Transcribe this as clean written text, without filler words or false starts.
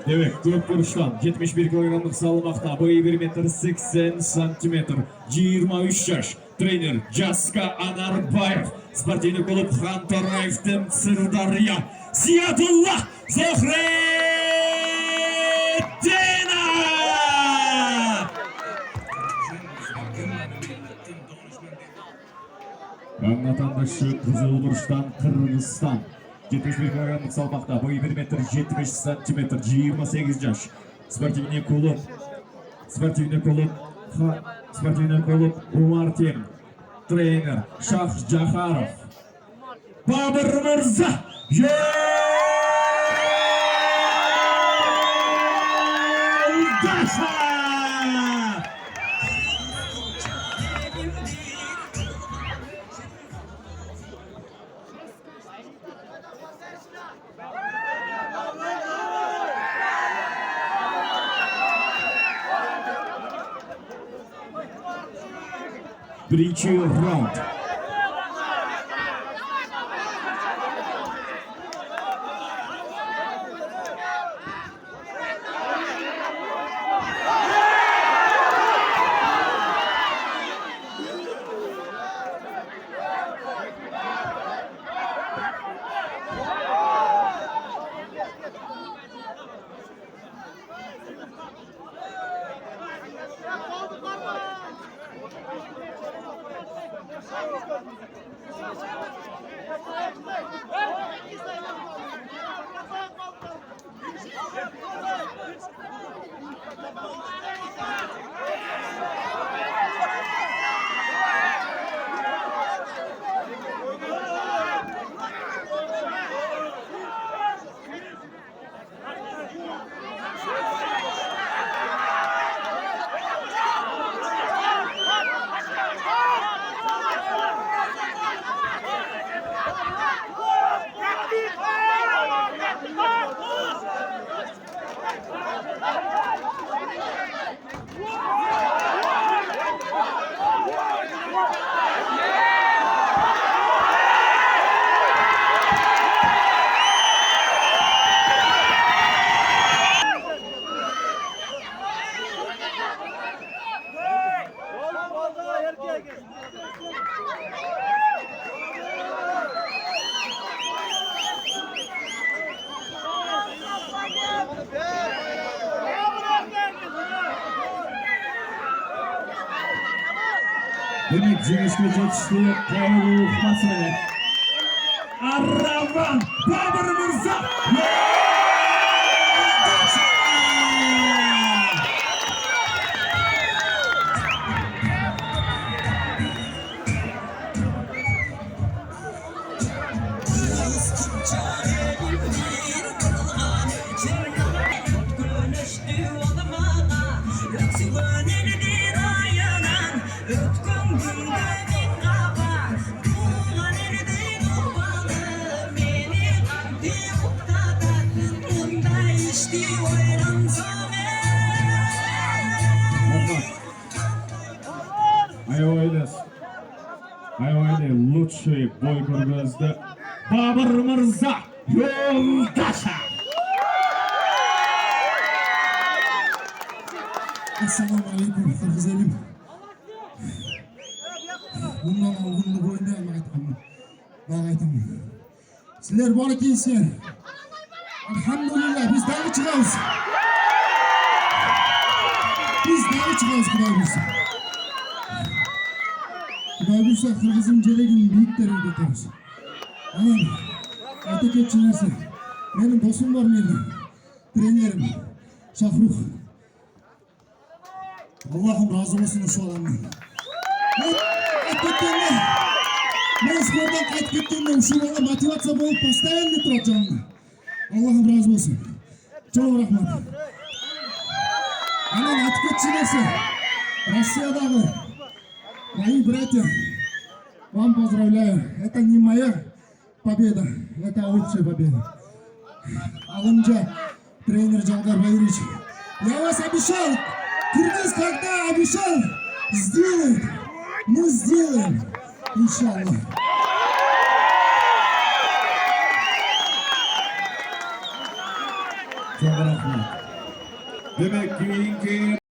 Demek Gök Vuruş'tan 71 kilogramlık salmakta, boyu 1 metre 80 santimetr, 23 yaş, trener Jaska Anarbayev, sportivni klub Xantoraev'den Sırdarya, Ziyadullah Zohretdinov. Vatandaşı Kızıl Vuruş'tan Kırgızistan. 71 kilogramlık salmakta, boyu 1 metre 70 santimetr, 28 yaş. Sportivni klub Umartim. Trener Şah Caharov. Babır Mırza. Yoldaşlar. Birinci round. Demek Cengiz'e geçti. Kayolu Hukması'na. Arravan Babır Mırza. Ayvaylı лучший boy Kırgız'da Babır Mırza yoldaşı. Assalamu alaikum Kırgız elim. Bundan algınlı boyundan aytqanman. Bana aytaman. Sizler bor ekansiz. Alhamdulillah biz dağı çıkabız. Xudoy bilsin. Xudoy bilsa Kırgız'ın gelegini büyüklerine götürürüz. Aman, ayta ketçi narsa. Benim dostum var mıydı? Trenerim, Şahruh. Allah'ım razı olsun şu adamdan. Ben spordan qaytib ketganda şu bana motivatsiya bo'lib постоянно turadi jonimda. Allah'ım razı olsun. Çok rahmat. Aman aytib ketchi narsa. Rossiyadagi мои братья, вам поздравляю. Это не моя победа, это общая победа. Алымжа, тренер Жалгар Валерьевич, я вас обещал, Кыргыз когда обещал, сделает, мы сделаем, иншаллах. Çok rahmat. Demek ki